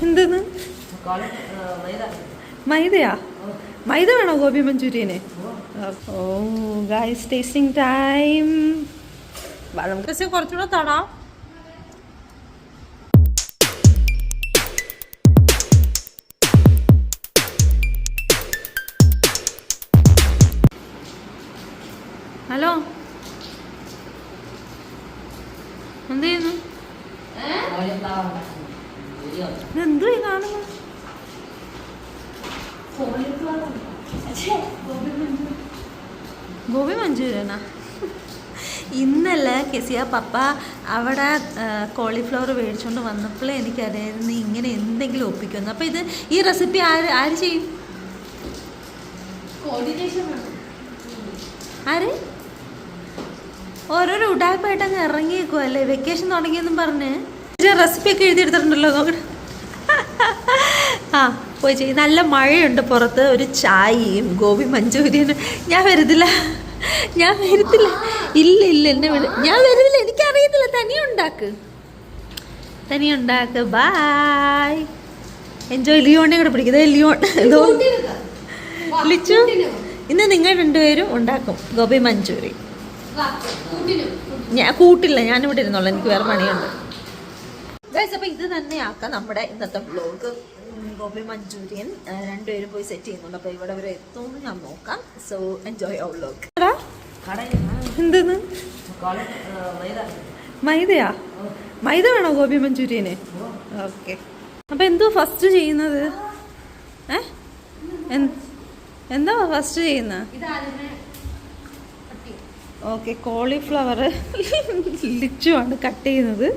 എന്തെന്ന് മൈദയാ? മൈദ വേണോ ഗോബി മഞ്ചൂരിയന്? ഓ guys, tasting time. നമുക്ക് കുറച്ചുകൂടെ തടാം. ഹലോ, എന്ത് ചെയ്യുന്നു? എന്തോ കാണുന്നു? ഗോബി മഞ്ചൂരിയനാ? ഇന്നലെ കെസിയ പപ്പ അവിടെ കോളിഫ്ലവർ മേടിച്ചുകൊണ്ട് വന്നപ്പോഴേ എനിക്കറിയായിരുന്നു ഇങ്ങനെ എന്തെങ്കിലും ഒപ്പിക്കുന്നു. അപ്പം ഇത് ഈ റെസിപ്പി ആര് ചെയ്യും? ആര്? ഓരോരോ ഉടായ്പായിട്ട് അങ്ങ് ഇറങ്ങിയേക്കുമല്ലേ, വെക്കേഷൻ തുടങ്ങിയെന്നും പറഞ്ഞ്. റെസിപ്പിയൊക്കെ എഴുതിയെടുത്തിട്ടുണ്ടല്ലോ, നോക്കട്ടെ. ആ പോയി ചെയ്യും. നല്ല മഴയുണ്ട് പുറത്ത്. ഒരു ചായയും ഗോബി മഞ്ചൂരിയനും. ഞാൻ വരത്തില്ല. ഇല്ല എന്നെ ഞാൻ വരുന്നില്ല. എനിക്കറിയത്തില്ല. തനിയുണ്ടാക്ക്. Bye, enjoy. ലിയോണിനെ കൂടെ പിടിക്കുന്നത്. ലിച്ചു, ഇന്ന് നിങ്ങൾ രണ്ടുപേരും ഉണ്ടാക്കും ഗോബി മഞ്ചൂരി. ഞാൻ കൂട്ടില്ല, ഞാനിവിടെ ഇരുന്നോളാം, എനിക്ക് വേറെ പണിയുണ്ട്. അപ്പം ഇത് തന്നെയാക്കാം നമ്മുടെ ഇന്നത്തെ വ്ലോഗ്. ഗോബി മഞ്ചൂരിയൻ രണ്ടുപേരും പോയി സെറ്റ് ചെയ്യുന്നുണ്ട്. അപ്പോൾ ഇവിടെ വരെ എത്തുമെന്ന് ഞാൻ നോക്കാം. സോ എൻജോയ് അവർ വ്ലോഗ്. എന്തെന്ന്? മൈദയാ? മൈദ വേണോ ഗോബി മഞ്ചൂരിയന്? ഓക്കെ. അപ്പം എന്തോ ഫസ്റ്റ് ചെയ്യുന്നത്? എന്താ ഫസ്റ്റ് ചെയ്യുന്നത്? ഓക്കെ, കോളിഫ്ലവർ ലിച്ചുവാണ് കട്ട് ചെയ്യുന്നത്.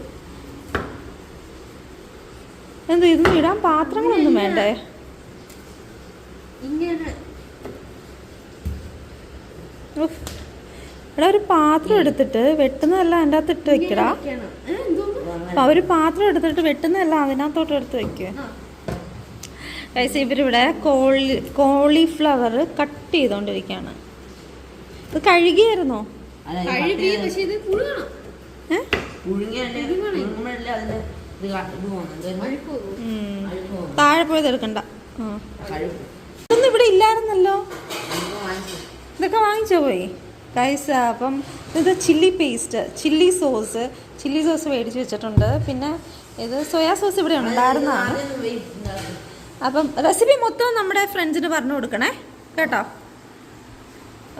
എന്താ ഇതൊന്നും ഇടാൻ പാത്രങ്ങളൊന്നും വേണ്ടേ? ഇവിടെ ഒരു പാത്രം എടുത്തിട്ട് വെട്ടുന്നതല്ല അതിൻ്റെ അകത്ത് ഇട്ട് വെക്കടാ. ഒരു പാത്രം എടുത്തിട്ട് വെട്ടുന്നതല്ല അതിനകത്തോട്ട് എടുത്ത് വെക്കുക. ഗൈസ്, ഇവരിവിടെ കോളിഫ്ലവർ കട്ട് ചെയ്തോണ്ടിരിക്കുകയാണ്. ഇത് കഴുകിയായിരുന്നോ? താഴെ പോയത് എടുക്കണ്ട. ഇതൊന്നും ഇവിടെ ഇല്ലായിരുന്നല്ലോ. ഇതൊക്കെ വാങ്ങിച്ചോ പോയി? ഗൈസ്, അപ്പം ഇത് ചില്ലി പേസ്റ്റ്, ചില്ലി സോസ് മേടിച്ച് വെച്ചിട്ടുണ്ട്. പിന്നെ ഇത് സോയാ സോസ് ഇവിടെ ഉണ്ടായിരുന്നതാണ്. അപ്പം റെസിപ്പി മൊത്തം നമ്മുടെ ഫ്രണ്ട്സിന് പറഞ്ഞു കൊടുക്കണേ കേട്ടോ.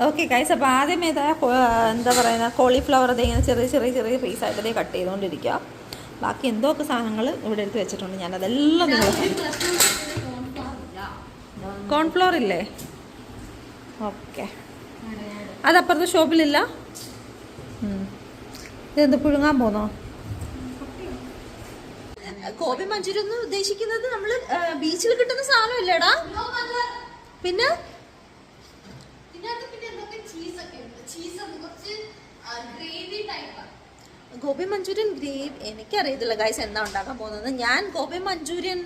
ഓക്കെ ഗൈസ്, അപ്പോൾ ആദ്യം എന്താ പറയുക, കോളിഫ്ലവർ ഇങ്ങനെ ചെറിയ പീസായിട്ട് കട്ട് ചെയ്തുകൊണ്ടിരിക്കുക. ബാക്കി എന്തൊക്കെ സാധനങ്ങൾ ഇവിടെ എടുത്ത് വെച്ചിട്ടുണ്ട്. ഞാനതെല്ലാം നിങ്ങൾ കോൺഫ്ലോർ ഇല്ലേ? ഓക്കെ, അതപ്പുറത്തെ ഷോപ്പിലില്ല. ഇതെന്ത് പുഴുങ്ങാൻ പോന്നോ? ഗോബി മഞ്ചൂരി എന്ന് ഉദ്ദേശിക്കുന്നത് നമ്മൾ ബീച്ചിൽ കിട്ടുന്ന സാധനമല്ലേടാ? പിന്നെ ഗോബി മഞ്ചൂരിയൻ ഗ്രേവി എനിക്കറിയത്തില്ല ഗൈസ് എന്താ ഉണ്ടാക്കാൻ പോകുന്നത്. ഞാൻ ഗോബി മഞ്ചൂരിയൻ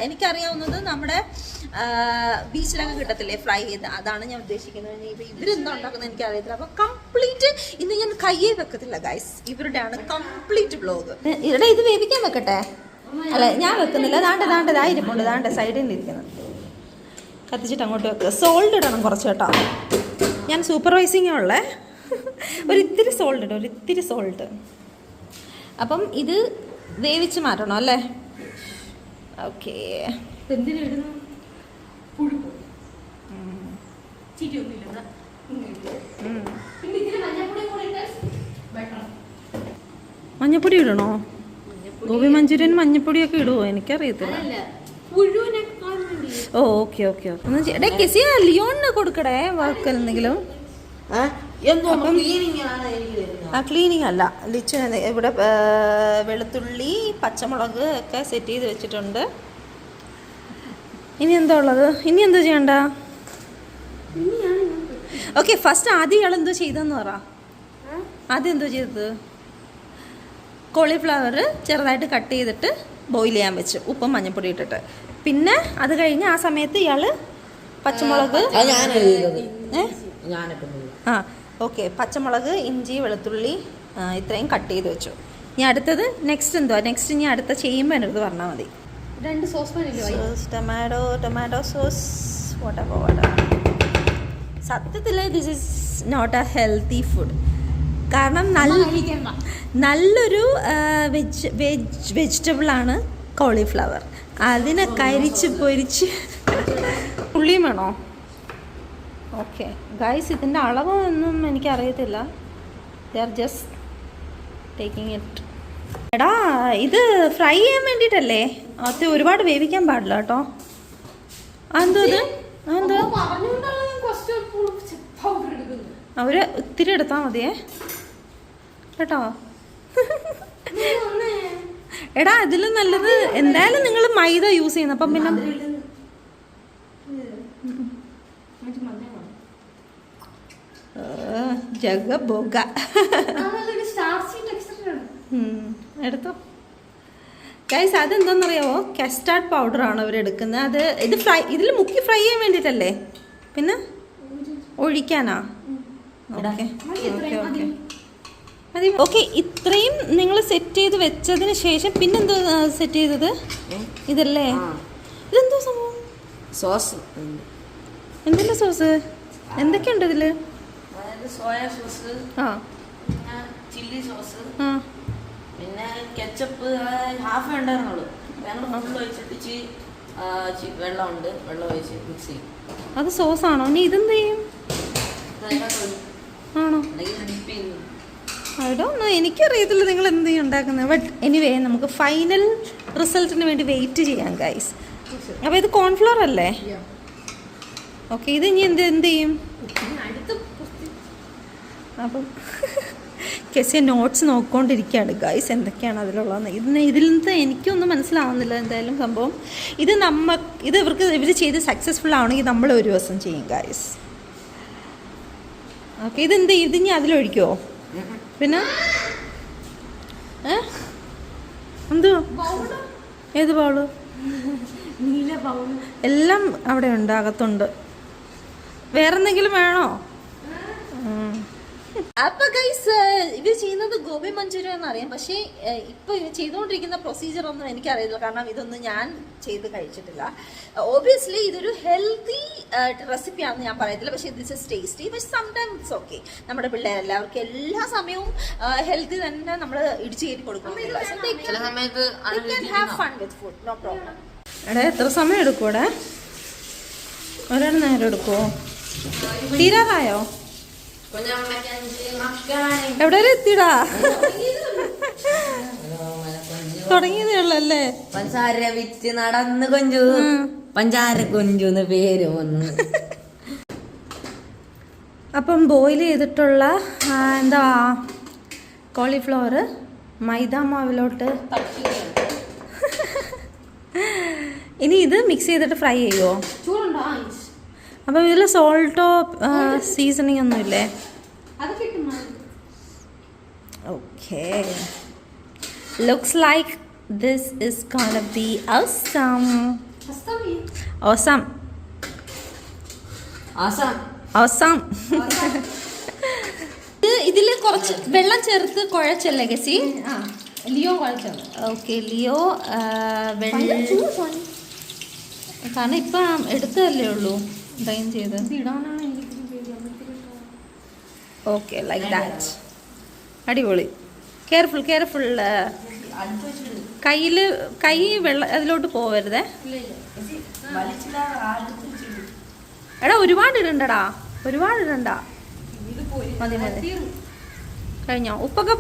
എനിക്കറിയാവുന്നത് നമ്മുടെ ബീച്ചിലൊക്കെ കിട്ടത്തില്ലേ ഫ്രൈ ചെയ്ത്, അതാണ് ഞാൻ ഉദ്ദേശിക്കുന്നത്. ഇപ്പം ഇവരെന്താ ഉണ്ടാക്കുന്നത് എനിക്കറിയത്തില്ല. അപ്പം കംപ്ലീറ്റ് ഇന്ന് ഞാൻ കയ്യേ വെക്കത്തില്ല ഗൈസ്. ഇവരുടെയാണ് complete blog. ഇവിടെ ഇത് വേവിക്കാൻ വെക്കട്ടെ? അല്ല, ഞാൻ വെക്കുന്നില്ല. ഇരിപ്പുണ്ട് സൈഡിൽ ഇരിക്കുന്നത്. കത്തിച്ചിട്ട് അങ്ങോട്ട് വെക്കുക. സോൾട്ട് ഇടണം കുറച്ച് കേട്ടോ. ഞാൻ സൂപ്പർവൈസിങ്ങേ ഉള്ളേ. ഒരിത്തിരി സോൾട്ട്. അപ്പം ഇത് വേവിച്ച് മാറ്റണം അല്ലേ? ഓക്കെ. മഞ്ഞപ്പൊടി ഇടണോ? ഗോബി മഞ്ചൂരിയൻ മഞ്ഞപ്പൊടിയൊക്കെ ഇടുവോ? എനിക്കറിയത്തില്ല. ഓക്കെ. ലിയോണിന് കൊടുക്കടേ വർക്ക് എന്തെങ്കിലും. ക്ലീനിങ് അല്ല, ലിച്ചു ഇവിടെ വെളുത്തുള്ളി പച്ചമുളക് ഒക്കെ സെറ്റ് ചെയ്ത് വെച്ചിട്ടുണ്ട്. ഇനി എന്താ ഉള്ളത്? ഇനി എന്താ ചെയ്യണ്ട? ഓക്കെ, ഫസ്റ്റ് ആദ്യം ഇയാൾ എന്തോ ചെയ്തെന്ന് പറ. ആദ്യം എന്തോ ചെയ്തത്? കോളിഫ്ലവർ ചെറുതായിട്ട് കട്ട് ചെയ്തിട്ട് ബോയിൽ ചെയ്യാൻ വെച്ചു, ഉപ്പും മഞ്ഞൾപ്പൊടി ഇട്ടിട്ട്. പിന്നെ അത് കഴിഞ്ഞ് ആ സമയത്ത് ഇയാൾ പച്ചമുളക് ഓക്കെ, പച്ചമുളക്, ഇഞ്ചി, വെളുത്തുള്ളി ഇത്രയും കട്ട് ചെയ്ത് വെച്ചു. ഇനി അടുത്തത് നെക്സ്റ്റ് എന്തുവാ? നെക്സ്റ്റ് ഇനി അടുത്ത ചെയ്യുമ്പോൾ എൻ്റെ അടുത്ത് പറഞ്ഞാൽ മതി. 2 സോസ് പാൻ ഇല്ലേ? Tomato sauce water. സത്യത്തിൽ this is not a healthy food. കാരണം നല്ലൊരു വെജിറ്റബിളാണ് കോളിഫ്ലവർ. അതിനെ കരിച്ച് പൊരിച്ച് ഉള്ളിയും വേണോ? ഓക്കെ ഗൈസ്, ഇതിൻ്റെ അളവൊന്നും എനിക്കറിയത്തില്ല. They are just taking it. എടാ ഇത് ഫ്രൈ ചെയ്യാൻ വേണ്ടിയിട്ടല്ലേ? അത് ഒരുപാട് വേവിക്കാൻ പാടില്ല കേട്ടോ. അതെന്തോ അവർ ഇത്തിരി എടുത്താൽ മതിയേ കേട്ടോ. എടാ ഇതിൽ നല്ലത് എന്തായാലും നിങ്ങൾ മൈദ യൂസ് ചെയ്യുന്നത്. അപ്പം പിന്നെ ജഗബോഗ എടുത്തോ ഗൈസ്. അതെന്താണെന്നറിയാവോ? കസ്റ്റാർഡ് പൗഡറാണ് അവരെടുക്കുന്നത്. അത് ഇതിൽ മുക്കി ഫ്രൈ ചെയ്യാൻ വേണ്ടിയിട്ടല്ലേ? പിന്നെ ഒഴിക്കാനാ? ഓക്കെ ഓക്കെ മതി. ഓക്കെ, ഇത്രയും നിങ്ങൾ സെറ്റ് ചെയ്ത് വെച്ചതിന് ശേഷം പിന്നെന്തോ സെറ്റ് ചെയ്തത്? ഇതല്ലേ? ഇതെന്തോ സംഭവം? സോസ്. എന്തിൻ്റെ സോസ്? എന്തൊക്കെയുണ്ട് ഇതിൽ? സോയാ സോസ്, ചില്ലി സോസ്, പിന്നെ കെച്ചപ്പ് ഹാഫ് ഉണ്ടായിരുന്നുള്ളൂ. ഞങ്ങൾ ഫുൾ ഒഴിച്ചിട്ട് വെള്ളമുണ്ട്, വെള്ളം ഒഴിച്ച് മിക്സ് ചെയ്യും. അത് സോസാണോ? ഇനി ഇതെന്ത് ചെയ്യും? ആണോ? ഐ ഡോണ്ട് നോ, എനിക്കറിയത്തില്ല നിങ്ങൾ എന്ത് ഉണ്ടാക്കുന്നത്. ബട്ട് എനിവേ നമുക്ക് ഫൈനൽ റിസൾട്ടിന് വേണ്ടി വെയിറ്റ് ചെയ്യാം ഗൈസ്. അപ്പോൾ ഇത് കോൺഫ്ലോർ അല്ലേ? ഓക്കെ, ഇത് ഇനി എന്ത് ചെയ്യും? അപ്പം കെസിയ നോട്ട്സ് നോക്കിക്കൊണ്ടിരിക്കുകയാണ് ഗൈസ്, എന്തൊക്കെയാണ് അതിലുള്ളതെന്ന്. ഇതിൽ നിന്ന് എനിക്കൊന്നും മനസ്സിലാവുന്നില്ല എന്തായാലും സംഭവം. ഇത് ഇവർ ചെയ്ത് സക്സസ്ഫുൾ ആവണമെങ്കിൽ നമ്മൾ ഒരു ദിവസം ചെയ്യും ഗൈസ്. ഓക്കെ, ഇതെന്ത് ചെയ്യും? ഇനി അതിലൊഴിക്കുമോ? പിന്നെ എന്തോ? ഏത് ബൗള്? എല്ലാം അവിടെ ഉണ്ട്, അകത്തുണ്ട്. വേറെന്തെങ്കിലും വേണോ? അപ്പൊ ഗൈസ്, ഇവർ ചെയ്യുന്നത് ഗോബി മഞ്ചൂരിയൻ എന്നറിയാം. പക്ഷേ ഇപ്പൊ ചെയ്തുകൊണ്ടിരിക്കുന്ന പ്രൊസീജിയർ ഒന്നും എനിക്കറിയില്ല. കാരണം ഇതൊന്നും ഞാൻ ചെയ്ത് കഴിച്ചിട്ടില്ല. ഒബിയസ്ലി ഇതൊരു ഹെൽത്തി റെസിപ്പിയാണെന്ന് ഞാൻ പറയത്തില്ല. പക്ഷേ ദിസ് ഇസ് ടേസ്റ്റി. പക്ഷെ സംടൈംസ് ഓക്കെ. നമ്മുടെ പിള്ളേരെല്ലാവർക്കും എല്ലാ സമയവും ഹെൽത്തി തന്നെ നമ്മൾ ഇടിച്ചു കയറ്റി കൊടുക്കുന്നില്ല. എടാ എത്ര സമയം എടുക്കും? ഇവിടെ ഒരാൾ നേരം എടുക്കുമോ? തീരാറായോ? എവിടെ എത്തിടാ? തുടങ്ങിയതേ ഉള്ളല്ലേ? പഞ്ചാര വിറ്റ് നടന്ന് കൊഞ്ചു, പഞ്ചാര കൊഞ്ചുന്ന് പേര് വന്നു. അപ്പം ബോയിൽ ചെയ്തിട്ടുള്ള എന്താ കോളിഫ്ലവർ മൈദ മാവിലോട്ട് ഇനി ഇത് മിക്സ് ചെയ്തിട്ട് ഫ്രൈ ചെയ്യുമോ? അപ്പം ഇതിൽ സോൾട്ടോ സീസണിങ് ഒന്നുമില്ലേ? Okay, looks like this is gonna B awesome. ഇതിൽ കുറച്ച് വെള്ളം ചേർത്ത് കുഴച്ചല്ലേ ഗസി? ലിയോ കുഴച്ചത്. ഓക്കെ, ലിയോ കാരണം ഇപ്പം എടുത്തതല്ലേ ഉള്ളൂ ഡ്രൈൻ ചെയ്ത്. Okay, like that. അടിപൊളി. കെയർഫുൾ. കൈ വെള്ളം അതിലോട്ട് പോവരുതേ. എടാ ഒരുപാട് ഇടണ്ടടാ, ഒരുപാട്. മതി കഴിഞ്ഞോ? ഉപ്പൊക്കെ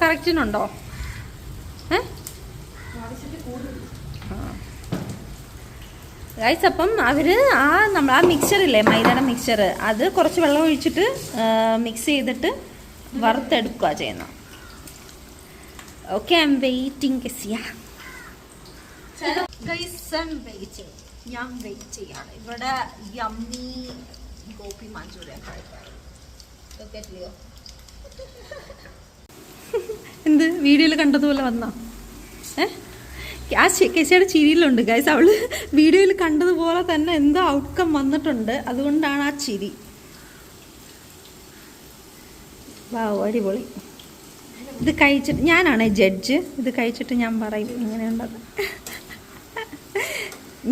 കറക്റ്റിനുണ്ടോ? ഗൈസ്, അപ്പം അവർ നമ്മൾ ആ മിക്സറില്ലേ, മൈദയുടെ മിക്സർ, അത് കുറച്ച് വെള്ളം ഒഴിച്ചിട്ട് മിക്സ് ചെയ്തിട്ട് വറുത്തെടുക്കുക ചെയ്യുന്ന. Okay, I M waiting Kezia. ഞാൻ വെയിറ്റ് ചെയ്യാണ്. ഇവിടെ യമ്മി ഗോപി മഞ്ചൂരിയൻ കഴിക്കാറിയോ? എന്ത് വീഡിയോയിൽ കണ്ടതുപോലെ വന്നോ? ആ കെസിയുടെ ചിരിയിലുണ്ട് ഗൈസ്. അവള് വീഡിയോയിൽ കണ്ടതുപോലെ തന്നെ എന്തോ ഔട്ട്കം വന്നിട്ടുണ്ട്. അതുകൊണ്ടാണ് ആ ചിരി. വാവ്, അടിപൊളി. ഇത് കഴിച്ചിട്ട് ഞാനാണ് ജഡ്ജ്. ഇത് കഴിച്ചിട്ട് ഞാൻ പറയും ഇങ്ങനെയുണ്ടത്.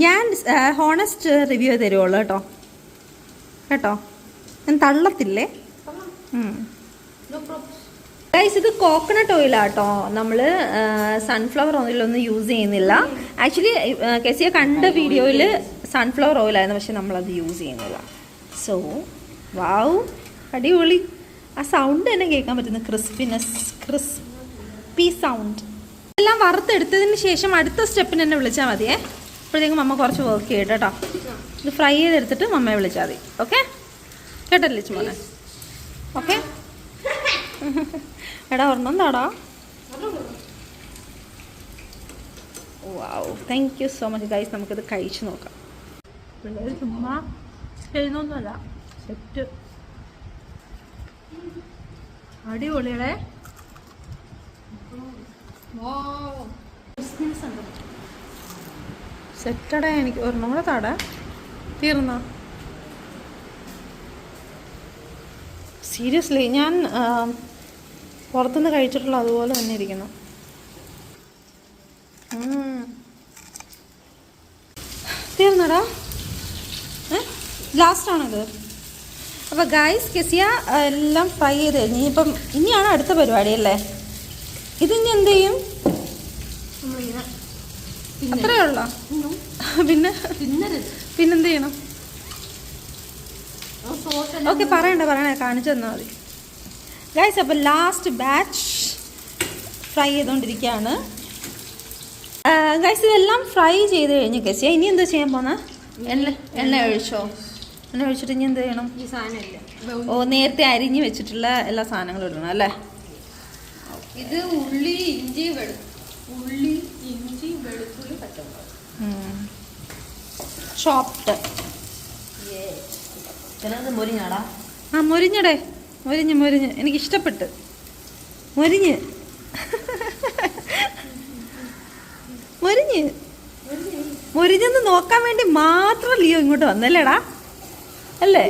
ഞാൻ ഹോണസ്റ്റ് റിവ്യൂ തരുവുള്ളൂ കേട്ടോ കേട്ടോ, ഞാൻ തള്ളത്തില്ലേ. ഗൈസ് ഇത് കോക്കനട്ട് ഓയിലാണ് കേട്ടോ, നമ്മൾ സൺഫ്ലവർ ഓയിലൊന്നും യൂസ് ചെയ്യുന്നില്ല. ആക്ച്വലി കെസിയ കണ്ട വീഡിയോയിൽ സൺഫ്ലവർ ഓയിലായിരുന്നു, പക്ഷെ നമ്മളത് യൂസ് ചെയ്യുന്നില്ല. സോ വാവ്, അടിപൊളി. ആ സൗണ്ട് തന്നെ കേൾക്കാൻ പറ്റുന്ന ക്രിസ്പി സൗണ്ട്. എല്ലാം വറുത്തെടുത്തതിന് ശേഷം അടുത്ത സ്റ്റെപ്പിന് എന്നെ വിളിച്ചാൽ മതിയേ. അപ്പോഴത്തേക്കും മമ്മ കുറച്ച് വർക്ക് ചെയ്യട്ടെ കേട്ടോ. ഇത് ഫ്രൈ ചെയ്തെടുത്തിട്ട് മമ്മയെ വിളിച്ചാൽ മതി. ഓക്കെ കേട്ടല്ലേ മോനെ? ഓക്കെ എടാ ഒരെണ്ണം താടാ. Wow, thank you so much guys. നമുക്കിത് കഴിച്ച് നോക്കാം. പിള്ളേർ ചുമ്മാ ചെയ്യുന്നൊന്നുമല്ല, സെറ്റ് അടിപൊളികളെ. സെറ്റടാ. എനിക്ക് ഒരെണ്ണം കൂടെ താടാ. തീർന്നോ? സീരിയസ്ലി ഞാൻ പുറത്തുനിന്ന് കഴിച്ചിട്ടുള്ള അതുപോലെ തന്നെ ഇരിക്കുന്നു. തീർന്നടാ. ലാസ്റ്റാണിത്. അപ്പോൾ ഗൈസ് കെസിയ എല്ലാം ഫ്രൈ ചെയ്ത് കഴിഞ്ഞ് ഇനിയിപ്പം ഇനിയാണ് അടുത്ത പരിപാടി അല്ലേ? ഇതിനി എന്ത് ചെയ്യും? അത്രയേ ഉള്ളോ? പിന്നെന്ത് ചെയ്യണം? ഓക്കെ പറയണ്ടേ കാണിച്ചു തന്നാൽ മതി ഗൈസ്. അപ്പോൾ ലാസ്റ്റ് ബാച്ച് ഫ്രൈ ചെയ്തുകൊണ്ടിരിക്കുകയാണ് ഗൈസ്. ഇതെല്ലാം ഫ്രൈ ചെയ്ത് കഴിഞ്ഞ് കെസിയ ഇനി എന്താ ചെയ്യാൻ പോന്നെ? എണ്ണ ഒഴിച്ചോ? എണ്ണ ഒഴിച്ചിട്ട് ഇനി എന്ത് ചെയ്യണം? ഓ, നേരത്തെ അരിഞ്ഞ് വെച്ചിട്ടുള്ള എല്ലാ സാധനങ്ങളും ഇടണം അല്ലേ? ഇത് ഉള്ളി, ഇഞ്ചി, വെളുത്തുള്ളി, പച്ചമുളക് ചോപ്ഡ്. മുരിഞ്ഞാടാ. ആ മൊരിഞ്ഞടേ, മൊരിഞ്ഞ് എനിക്കിഷ്ടപ്പെട്ട്. മൊരിഞ്ഞെന്ന് നോക്കാൻ വേണ്ടി മാത്രം ലിയോ ഇങ്ങോട്ട് വന്നല്ലേടാ അല്ലേ?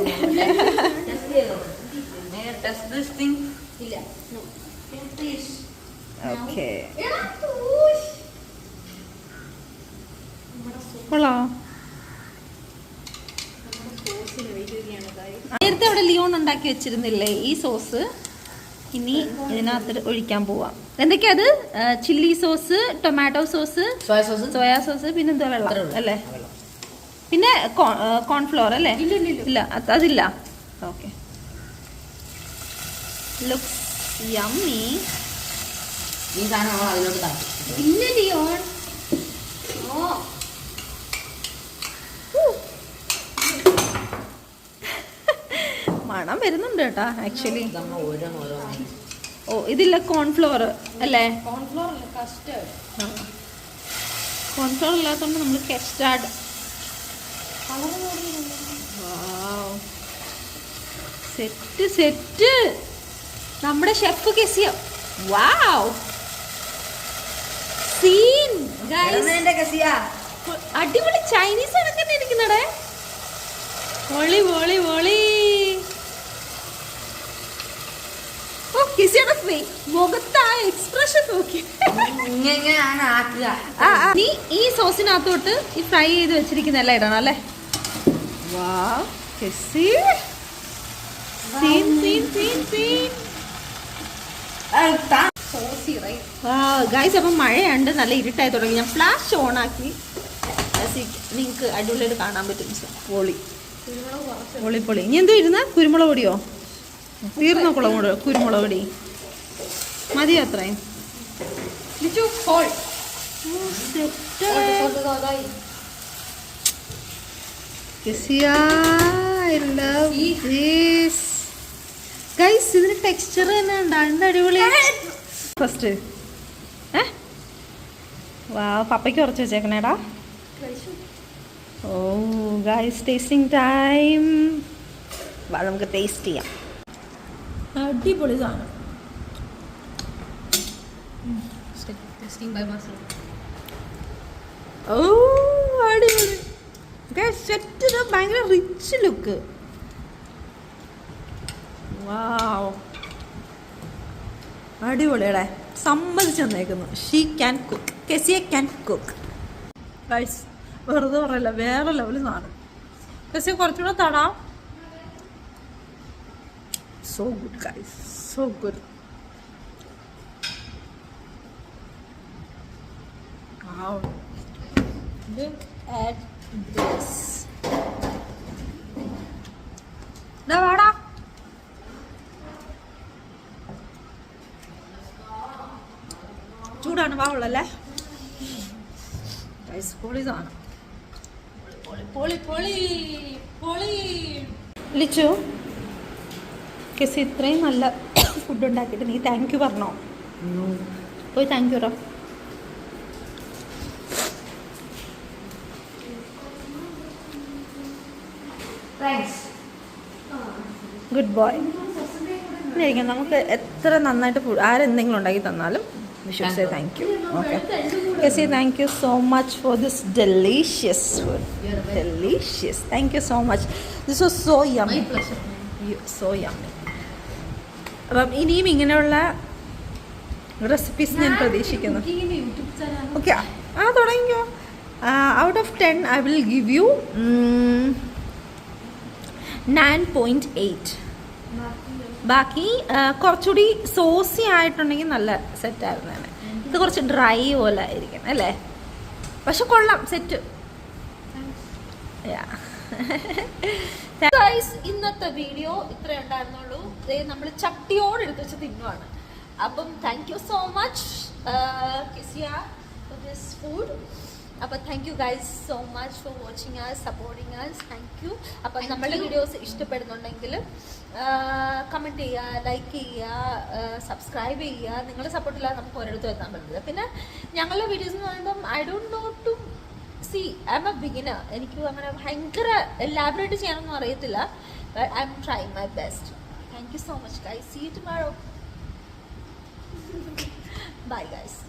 ഓക്കെ കൊള്ളാം. നേരത്തെ അവിടെ ലിയോൺ ഉണ്ടാക്കി വെച്ചിരുന്നില്ലേ ഈ സോസ്? ഇനി ഇതിനകത്ത് ഒഴിക്കാൻ പോവാം. എന്തൊക്കെയാ അത്? Chilli sauce, tomato sauce, soya sauce, പിന്നെ എന്തോ വെള്ളം അല്ലേ? പിന്നെ കോൺഫ്ലോർ അല്ലേ? ഇല്ല അതില്ല. Okay, looks yummy. ഈ സാധനം അതിലോട്ട് ഇല്ല ലിയോൺ. മണം വരുന്നുണ്ട് കേട്ടാ ആക്ച്വലി. ഓ ഇതില്ല കോൺഫ്ലോർ അല്ലേ? കോൺഫ്ലോർ അല്ല, കസ്റ്റർഡ്. കോൺഫ്ലോർ ഇല്ലാത്തതുകൊണ്ട് നമ്മൾ കസ്റ്റാർഡ്. സെറ്റ് നമ്മുടെ ഷെഫ് കെസിയ. വാവ്, സീൻ ഗൈസ്. അടിപൊളി ചൈനീസ് ആണ് ഇരിക്കുന്നടേ. വോളി. ഓ കെസിയുടെ മുഖത്ത് ആ എക്സ്പ്രഷൻ നോക്കി. നീ ഈ സോസിനകത്തോട്ട് ഈ ഫ്രൈ ചെയ്ത് വെച്ചിരിക്കുന്ന എല്ലാം ഇടണം അല്ലേ? വാവ് കെസി, ഗൈസ്. അപ്പം മഴയുണ്ട്, നല്ല ഇരുട്ടായി തുടങ്ങി. ഞാൻ ഫ്ലാഷ് ഓൺ ആക്കി, നിങ്ങൾക്ക് അടിപൊളിയായിട്ട് കാണാൻ പറ്റും. പൊളി. ഇനി എന്തോ ഇരുന്ന കുരുമുളക് പൊടിയോ? തീർന്നോ കുരുമുളക് പൊടി? മതിയോ അത്രയും? ഗൈസ് ഇതിന് ടെക്സ്ചർ തന്നെ ഉണ്ട്, അടിപൊളി. ഫസ്റ്റ് പപ്പയ്ക്ക് കുറച്ച് വെച്ചേക്കണേടാ. Oh guys, tasting time. നമുക്ക് ടേസ്റ്റ് ചെയ്യാം. അടിപൊളി സാധനം. ഓ അടിപൊളി ഗൈസ്, സെറ്റ്. ഭയങ്കര റിച്ച് ലുക്ക്. വാവ്, അടിപൊളിയടെ സമ്മതിച്ച് തന്നേക്കുന്നു. She can cook, Kezia can cook guys. വെറുതെ പറയല്ല, വേറെ ലെവലിൽ സാധനം. കെസിയ കുറച്ചുകൂടെ തടാം. So good guys, so good. Look at this. വാടാ. ചൂടാണ് വാവുള്ളല്ലേ. പൊളി സാധനം. പൊളി പൊളി പൊളി. ലിച്ചു, കെസി ഇത്രയും നല്ല ഫുഡ് ഉണ്ടാക്കിയിട്ട് നീ താങ്ക് യു പറഞ്ഞോ? പോയി താങ്ക് യു പറ. Good boy. ഇരിക്കും. നമുക്ക് എത്ര നന്നായിട്ട് ഫുഡ് ആരെന്തെങ്കിലും ഉണ്ടാക്കി തന്നാലും we should say thank you. Okay. Kesi, thank you so much for this delicious food. Delicious. Thank you so much. This was so yummy. My pleasure. So yummy. അപ്പം ഇനിയും ഇങ്ങനെയുള്ള recipes ഞാൻ പ്രതീക്ഷിക്കുന്നു. യൂട്യൂബ് ചാനൽ ഓക്കെ, തുടങ്ങിക്കോ. Out of 10 I will give you 9.8. ബാക്കി കുറച്ചുകൂടി സോസി ആയിട്ടുണ്ടെങ്കിൽ നല്ല സെറ്റായിരുന്നു. ഇത് കുറച്ച് ഡ്രൈ പോലെ ആയിരിക്കും അല്ലേ, പക്ഷെ കൊള്ളാം, സെറ്റ്. ഇന്നത്തെ വീഡിയോ ഇത്രേ ഉണ്ടായിരുന്നുള്ളൂ. നമ്മൾ ചട്ടിയോട് എടുത്ത് വെച്ച് തിന്നുവാണ്. അപ്പം thank you so much Kezia for this food. അപ്പോൾ thank you guys so much for watching us, supporting us. Thank you. അപ്പം നമ്മളുടെ വീഡിയോസ് ഇഷ്ടപ്പെടുന്നുണ്ടെങ്കിൽ കമൻറ്റ് ചെയ്യുക, ലൈക്ക് ചെയ്യുക, സബ്സ്ക്രൈബ് ചെയ്യുക. നിങ്ങളുടെ സപ്പോർട്ടില്ലാതെ നമുക്ക് ഒരിടത്തും എത്താൻ പറ്റില്ല. പിന്നെ ഞങ്ങളുടെ വീഡിയോസ് എന്ന് പറയുമ്പം I don't know to see, I am a beginner. എനിക്ക് അങ്ങനെ ഭയങ്കര എലാബറേറ്റ് ചെയ്യാനൊന്നും അറിയത്തില്ല. But I am trying my best. Thank you so much guys. See you tomorrow. Bye guys.